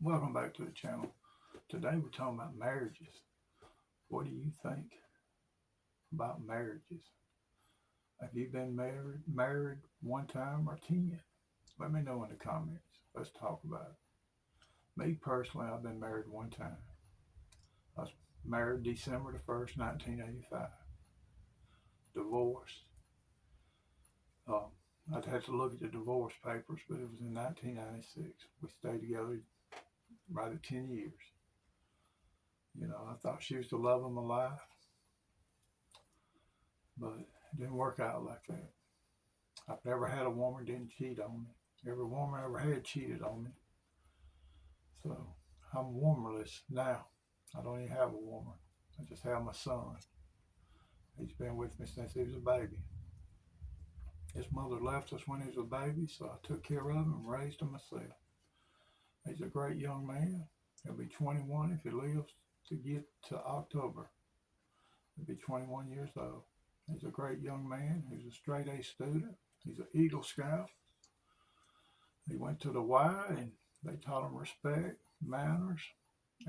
Welcome back to the channel. Today we're talking about marriages. What do you think about marriages? Have you been married one time or 10? Let me know in the comments. Let's talk about it. Me personally, I've been married one time. I was married December the 1st, 1985. Divorced. Um, I'd have to look at the divorce papers, but it was in 1996. We stayed together right at 10 years. I thought she was the love of my life, but it didn't work out like that. I've never had a woman didn't cheat on me. Every woman I ever had cheated on me. So I'm womanless now. I don't even have a woman. I just have my son. He's been with me since he was a baby. His mother left us when he was a baby, so I took care of him and raised him myself. He's a great young man. He'll be 21 if he lives to get to October. He'll be 21 years old. He's a great young man. He's a straight A student. He's an Eagle Scout. He went to the Y and they taught him respect, manners,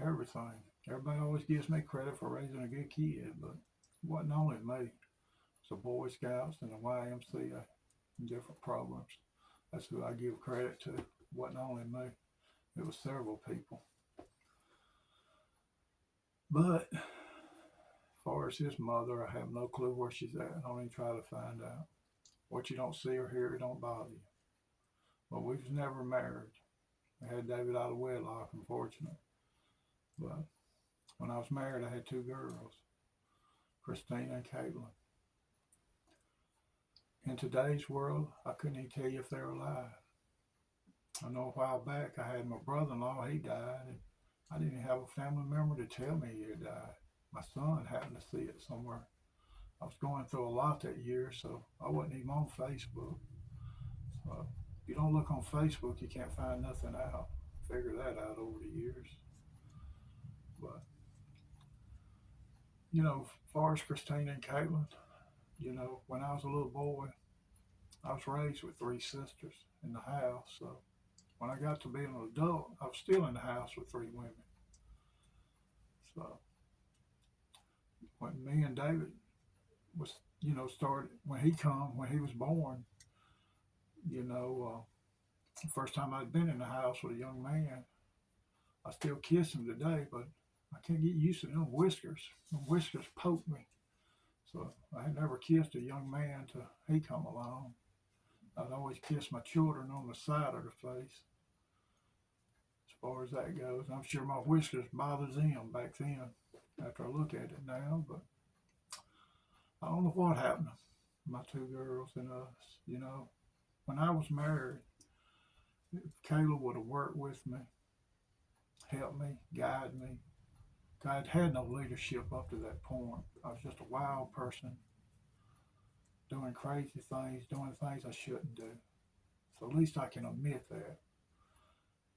everything. Everybody always gives me credit for raising a good kid, but it wasn't only me. It's the Boy Scouts and the YMCA and different programs. That's who I give credit to. It wasn't only me. It was several people. But as far as his mother, I have no clue where she's at. I don't even try to find out. What you don't see or hear, it don't bother you. But we was never married. I had David out of wedlock, unfortunately. But when I was married, I had two girls, Christina and Caitlin. In today's world, I couldn't even tell you if they're alive. I know a while back I had my brother-in-law, he died, and I didn't even have a family member to tell me he had died. My son happened to see it somewhere. I was going through a lot that year, so I wasn't even on Facebook. So if you don't look on Facebook, you can't find nothing out. Figure that out over the years. But, as far as Christina and Caitlin, when I was a little boy, I was raised with three sisters in the house. So when I got to be an adult, I was still in the house with three women. So when me and David was, started, when he was born, the first time I'd been in the house with a young man, I still kiss him today, but I can't get used to them whiskers. The whiskers poke me. So I had never kissed a young man till he come along. I'd always kiss my children on the side of the face. As far as that goes, I'm sure my whiskers bothers them back then. After I look at it now, but I don't know what happened. My two girls and us, when I was married, Kayla would have worked with me, helped me, guided me. I'd had no leadership up to that point. I was just a wild person, doing crazy things, doing things I shouldn't do. So at least I can admit that.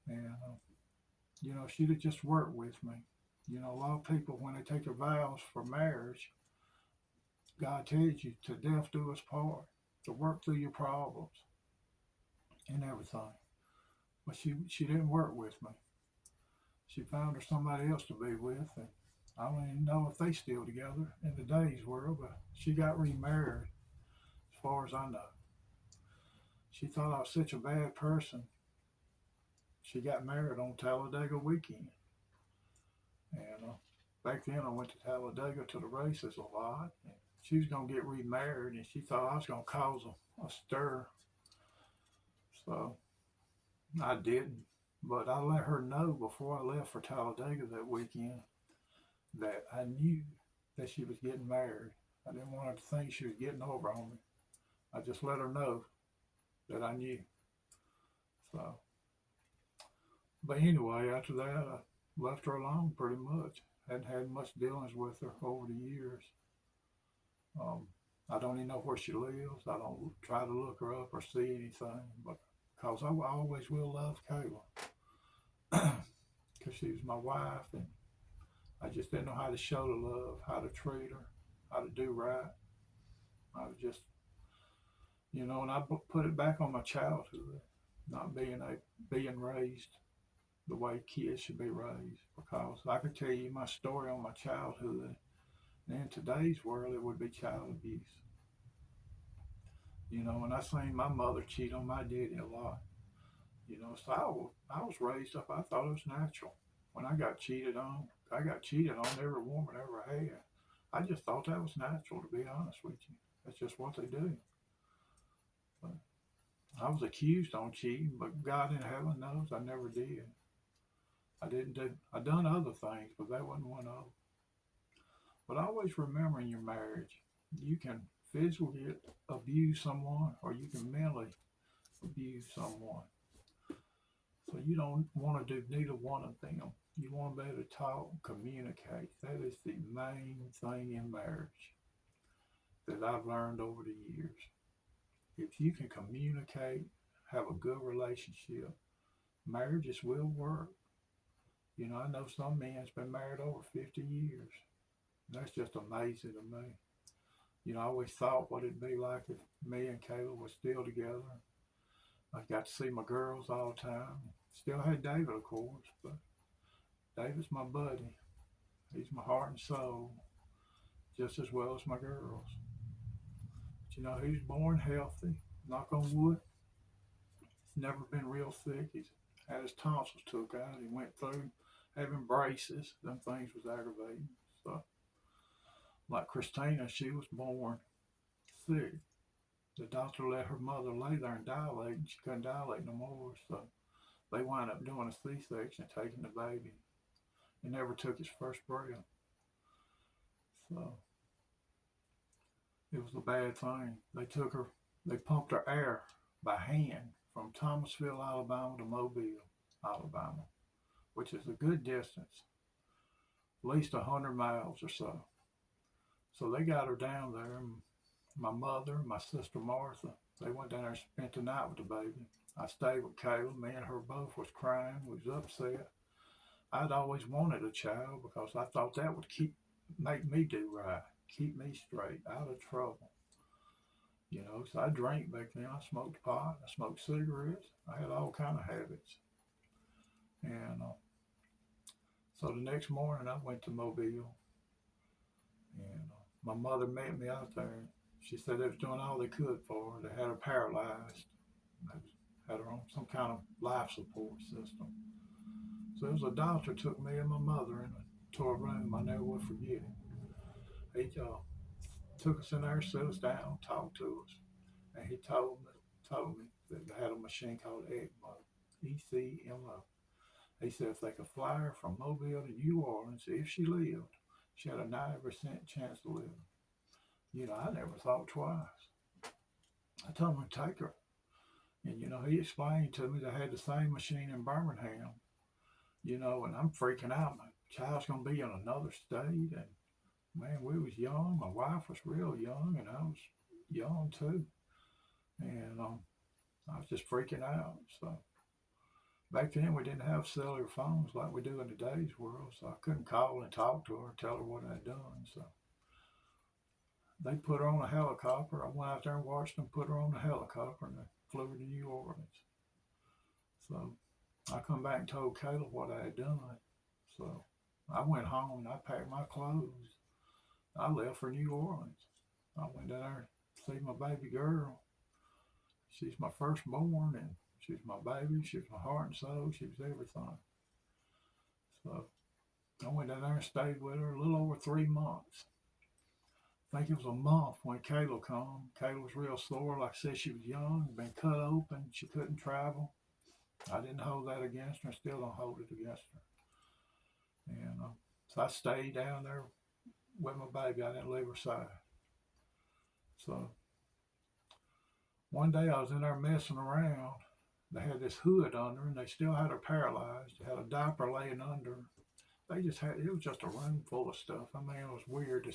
And, she'd have just worked with me. A lot of people, when they take their vows for marriage, God tells you to death do us part, to work through your problems and everything. But she didn't work with me. She found her somebody else to be with, and I don't even know if they still together in today's world, but she got remarried as far as I know. She thought I was such a bad person. She got married on Talladega weekend. And back then I went to Talladega to the races a lot. And she was going to get remarried, and she thought I was going to cause a stir. So I didn't. But I let her know before I left for Talladega that weekend that I knew that she was getting married. I didn't want her to think she was getting over on me. I just let her know that I knew. So, but anyway, after that, I left her alone pretty much. Hadn't had much dealings with her over the years. Um, I don't even know where she lives. I don't try to look her up or see anything, but because I always will love Kayla because she was my wife, and I just didn't know how to show the love, how to treat her, how to do right. I was just, and I put it back on my childhood, not being raised the way kids should be raised, because I could tell you my story on my childhood. And in today's world, it would be child abuse. And I seen my mother cheat on my daddy a lot. So I was raised up. I thought it was natural. When I got cheated on every woman I ever had. I just thought that was natural, to be honest with you. That's just what they do. But I was accused on cheating, but God in heaven knows I never did. I didn't do. I done other things, but that wasn't one of them. But always remember in your marriage, you can physically abuse someone, or you can mentally abuse someone. So you don't want to do neither one of them. You want to be able to talk, communicate. That is the main thing in marriage that I've learned over the years. If you can communicate, have a good relationship, marriages will work. I know some men's been married over 50 years. That's just amazing to me. I always thought what it'd be like if me and Kayla were still together. I got to see my girls all the time. Still had David, of course, but David's my buddy. He's my heart and soul, just as well as my girls. But he was born healthy. Knock on wood. He's never been real sick. He's had his tonsils took out. He went through having braces. Them things was aggravating. So, like Christina, she was born sick. The doctor let her mother lay there and dilate, and she couldn't dilate no more. So they wound up doing a C-section, taking the baby. He never took his first breath. So it was a bad thing. They pumped her air by hand from Thomasville, Alabama to Mobile, Alabama, which is a good distance, at least 100 miles or so. So they got her down there, and my mother, my sister Martha, they went down there and spent the night with the baby. I stayed with Kayla. Me and her both was crying. We was upset. I'd always wanted a child because I thought that would make me do right, keep me straight, out of trouble. So I drank back then. I smoked pot. I smoked cigarettes. I had all kind of habits. And so the next morning I went to Mobile, and my mother met me out there. She said they was doing all they could for her. They had her paralyzed. They had her on some kind of life support system. So it was a doctor took me and my mother to a room. I never will forget it. He took us in there, set us down, talked to us, and he told me that they had a machine called ECMO, ECMO. He said if they could fly her from Mobile to New Orleans, if she lived, she had a 90% chance of living. I never thought twice. I told him to take her. And, he explained to me they had the same machine in Birmingham, and I'm freaking out. My child's going to be in another state. And, man, we was young. My wife was real young, and I was young, too. And I was just freaking out. So back then, we didn't have cellular phones like we do in today's world, so I couldn't call and talk to her, tell her what I'd done. So they put her on a helicopter. I went out there and watched them put her on a helicopter, and they flew her to New Orleans. So I come back and told Kayla what I had done. So I went home and I packed my clothes. I left for New Orleans. I went down there to see my baby girl. She's my firstborn, and she's my baby. She was my heart and soul. She was everything. So I went down there and stayed with her a little over 3 months. I think it was a month when Kayla come. Kayla was real sore. Like I said, she was young, been cut open. She couldn't travel. I didn't hold that against her. Still don't hold it against her. And so I stayed down there with my baby. I didn't leave her side. So one day I was in there messing around. They had this hood under, and they still had her paralyzed. They had a diaper laying under. It was just a room full of stuff. I mean, it was weird.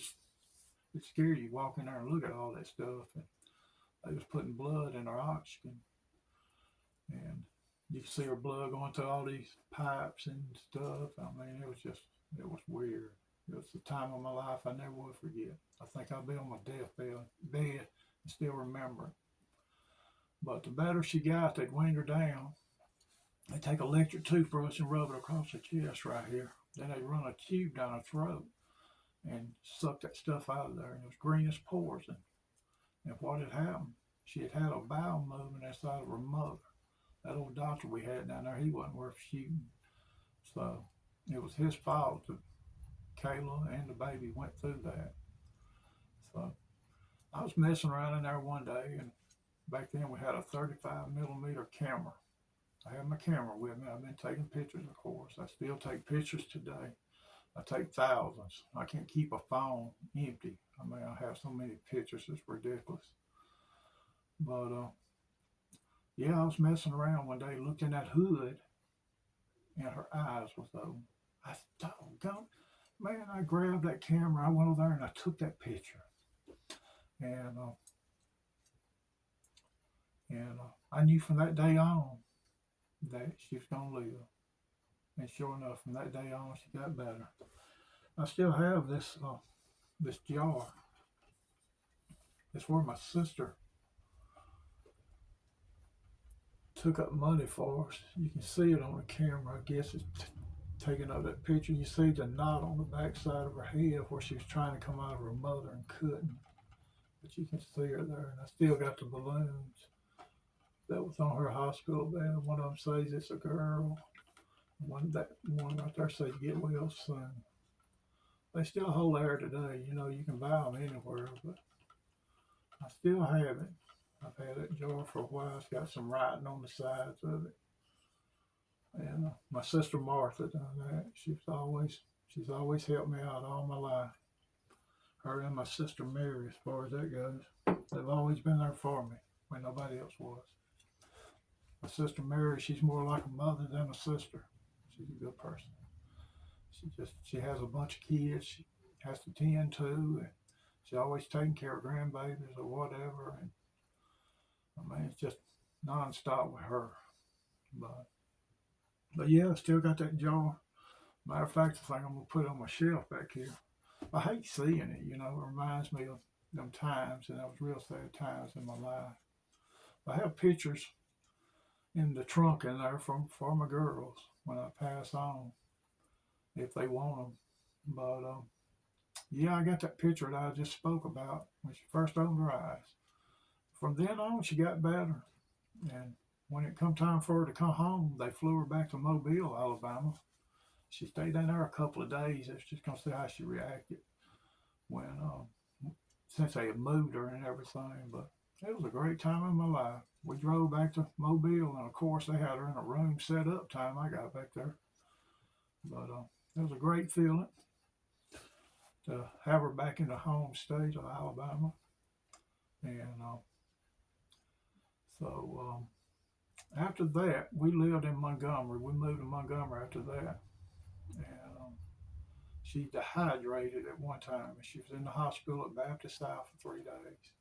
It scared you walk in there and look at all that stuff. And they was putting blood in her oxygen. And you could see her blood going through all these pipes and stuff. I mean, it was weird. It was the time of my life I never will forget. I think I'll be on my deathbed and still remember it. But the better she got, they'd weaned her down. They take electric toothbrush and rub it across the chest right here. Then they run a tube down her throat and suck that stuff out of there. And it was green as poison. And what had happened, she had had a bowel movement inside of her mother. That old doctor we had down there, he wasn't worth shooting. So it was his fault that Kayla and the baby went through that. So I was messing around in there one day, and back then we had a 35 millimeter camera. I have my camera with me. I've been taking pictures, of course. I still take pictures today. I take thousands. I can't keep a phone empty. I mean, I have so many pictures, it's ridiculous. But yeah, I was messing around one day, looked in that hood, and her eyes was open. I thought, doggone, man, I grabbed that camera. I went over there and I took that picture. And I knew from that day on that she was going to live. And sure enough, from that day on, she got better. I still have this jar. It's where my sister took up money for us. You can see it on the camera. I guess it's taking up that picture. You see the knot on the back side of her head where she was trying to come out of her mother and couldn't. But you can see her there. And I still got the balloons that was on her hospital bed. One of them says it's a girl. One right there says get well soon. They still hold there today. You know, you can buy them anywhere, but I still have it. I've had that jar for a while. It's got some writing on the sides of it. And my sister Martha done that. She's always helped me out all my life. Her and my sister Mary, as far as that goes, they've always been there for me when nobody else was. My sister Mary, she's more like a mother than a sister. She's a good person. She has a bunch of kids she has to tend to, and she's always taking care of grandbabies or whatever. And I mean, it's just nonstop with her. But but yeah, I still got that jar. Matter of fact, I think I'm gonna put it on my shelf back here. I hate seeing it. You know, it reminds me of them times, and that was real sad times in my life. I have pictures in the trunk in there from for my girls when I pass on if they want them. But yeah, I got that picture that I just spoke about when she first opened her eyes. From then on, she got better. And when it come time for her to come home, they flew her back to Mobile, Alabama. She stayed down there a couple of days. I was just gonna see how she reacted when since they had moved her and everything. But it was a great time in my life. We drove back to Mobile, and of course they had her in a room set up. Time I got back there, but it was a great feeling to have her back in the home state of Alabama. And so after that, we lived in Montgomery. We moved to Montgomery after that, and she dehydrated at one time, and she was in the hospital at Baptist South for 3 days.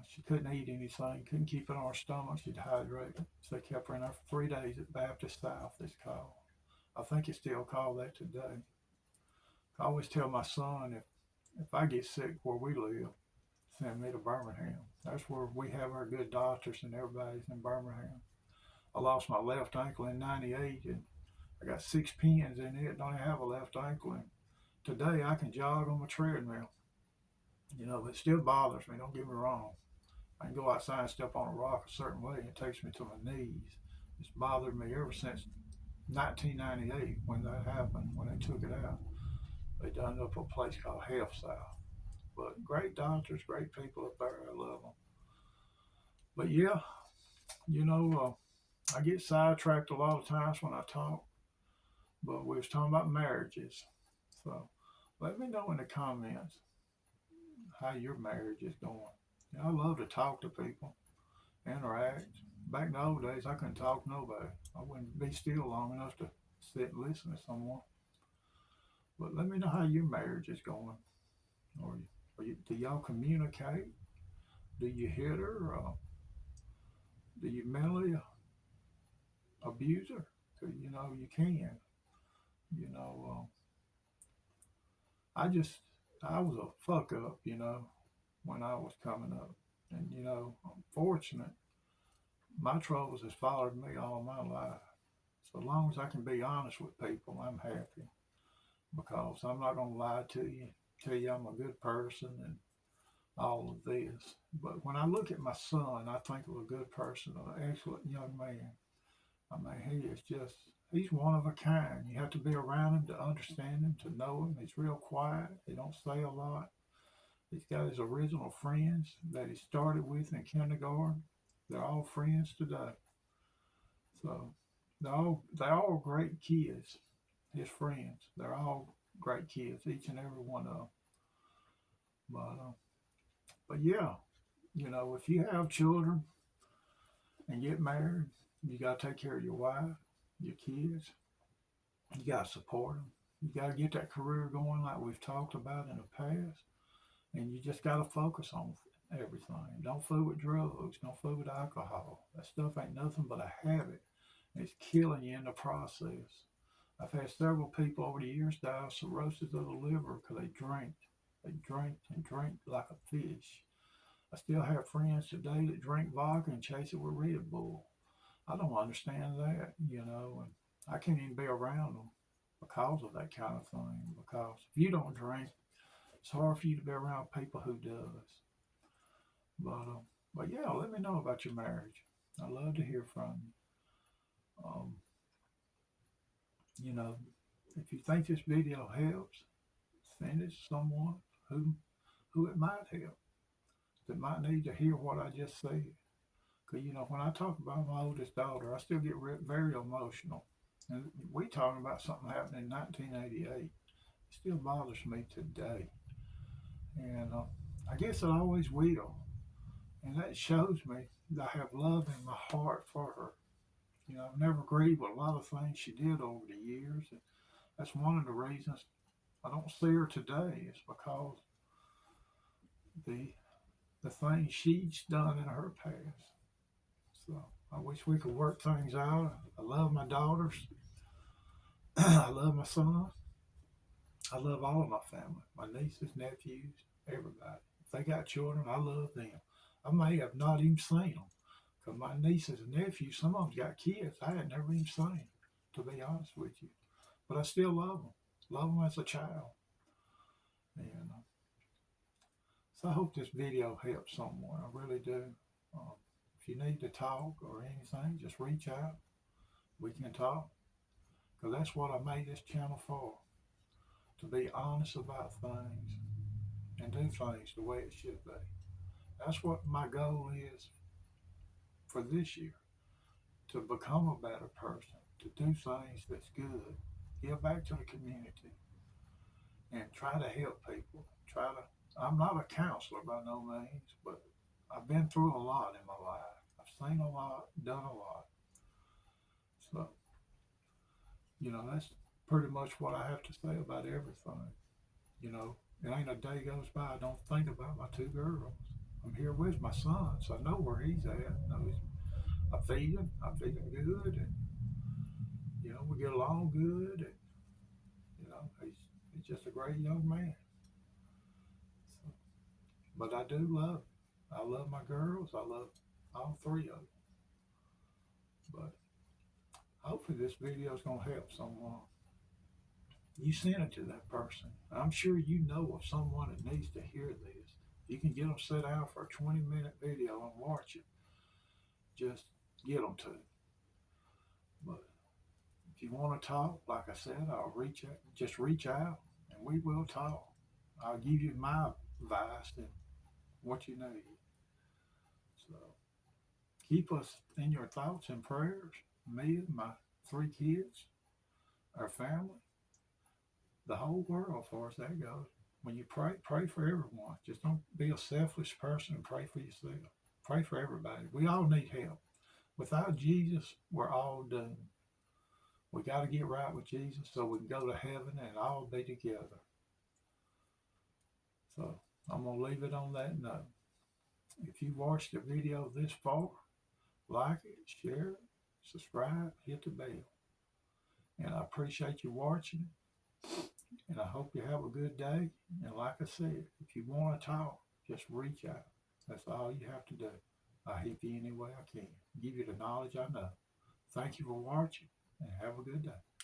She couldn't eat anything, couldn't keep it on her stomach. She dehydrated, so they kept her in there for 3 days at Baptist South. It's called. I think it's still called that today. I always tell my son if I get sick where we live, send me to Birmingham. That's where we have our good doctors and everybody's in Birmingham. I lost my left ankle in '98 and I got 6 pins in it. Don't have a left ankle. And today I can jog on my treadmill. You know, it still bothers me. Don't get me wrong. I can go outside and step on a rock a certain way and it takes me to my knees. It's bothered me ever since 1998 when that happened, when they took it out. They done it up a place called Health South. But great doctors, great people up there. I love them. But yeah, you know, I get sidetracked a lot of times when I talk. But we was talking about marriages. So let me know in the comments how your marriage is going. You know, I love to talk to people, interact. Back in the old days, I couldn't talk to nobody. I wouldn't be still long enough to sit and listen to someone. But let me know how your marriage is going. Do y'all communicate? Do you hit her? Do you mentally abuse her? 'Cause, you know, you can. You know, I just, I was a fuck up, you know, when I was coming up. And, you know, I'm fortunate my troubles has followed me all my life. So long as I can be honest with people, I'm happy because I'm not going to lie to you, tell you I'm a good person and all of this. But when I look at my son, I think of a good person, an excellent young man. I mean, he's one of a kind. You have to be around him to understand him, to know him. He's real quiet. He don't say a lot. He's got his original friends that he started with in kindergarten. They're all friends today. So they're all great kids. His friends, they're all great kids, each and every one of them. But yeah, if you have children and get married, you got to take care of your wife, your kids. You got to support them. You got to get that career going like we've talked about in the past. And you just got to focus on everything. Don't fool with drugs. Don't fool with alcohol. That stuff ain't nothing but a habit. It's killing you in the process. I've had several people over the years die of cirrhosis of the liver because they drank. They drank and drank like a fish. I still have friends today that drink vodka and chase it with Red Bull. I don't understand that, and I can't even be around them because of that kind of thing. Because if you don't drink, it's hard for you to be around people who does. But yeah, let me know about your marriage. I love to hear from you. You know, if you think this video helps, send it to someone who who it might help, that might need to hear what I just said. Because when I talk about my oldest daughter, I still get very emotional. And we talking about something happened in 1988. It still bothers me today, and I guess it always will. And that shows me that I have love in my heart for her. I've never agreed with a lot of things she did over the years. And that's one of the reasons I don't see her today. Is because the the things she's done in her past. So I wish we could work things out. I love my daughters. I love my son. I love all of my family, my nieces, nephews, everybody. If they got children, I love them. I may have not even seen them because my nieces and nephews, some of them got kids I had never even seen, to be honest with you. But I still love them as a child. And so I hope this video helps someone. I really do. Um, if you need to talk or anything, just reach out. We can talk because that's what I made this channel for, to be honest about things and do things the way it should be. That's what my goal is for this year, to become a better person, to do things that's good, give back to the community, and try to help people. I'm not a counselor by no means, but I've been through a lot in my life. I've seen a lot, done a lot. So, that's pretty much what I have to say about everything. You know, it ain't a day goes by I don't think about my two girls. I'm here with my son, so I know where he's at. I feed him good, and we get along good, and he's just a great young man. So, but I do love him. I love my girls. I love all three of them. But hopefully this video is gonna help someone. You send it to that person. I'm sure you know of someone that needs to hear this. You can get them set out for a 20-minute video and watch it. Just get them to. But if you want to talk, like I said, I'll reach out. Just reach out, and we will talk. I'll give you my advice and what you need. So keep us in your thoughts and prayers. Me and my three kids, our family, the whole world, as far as that goes. When you pray for everyone. Just don't be a selfish person and pray for yourself. Pray for everybody. We all need help. Without Jesus, we're all doomed. We got to get right with Jesus so we can go to heaven and all be together. So I'm going to leave it on that note. If you watched the video this far, like it, share it, subscribe, hit the bell. And I appreciate you watching. And I hope you have a good day. And like I said, if you want to talk, just reach out. That's all you have to do. I help you any way I can. Give you the knowledge I know. Thank you for watching and have a good day.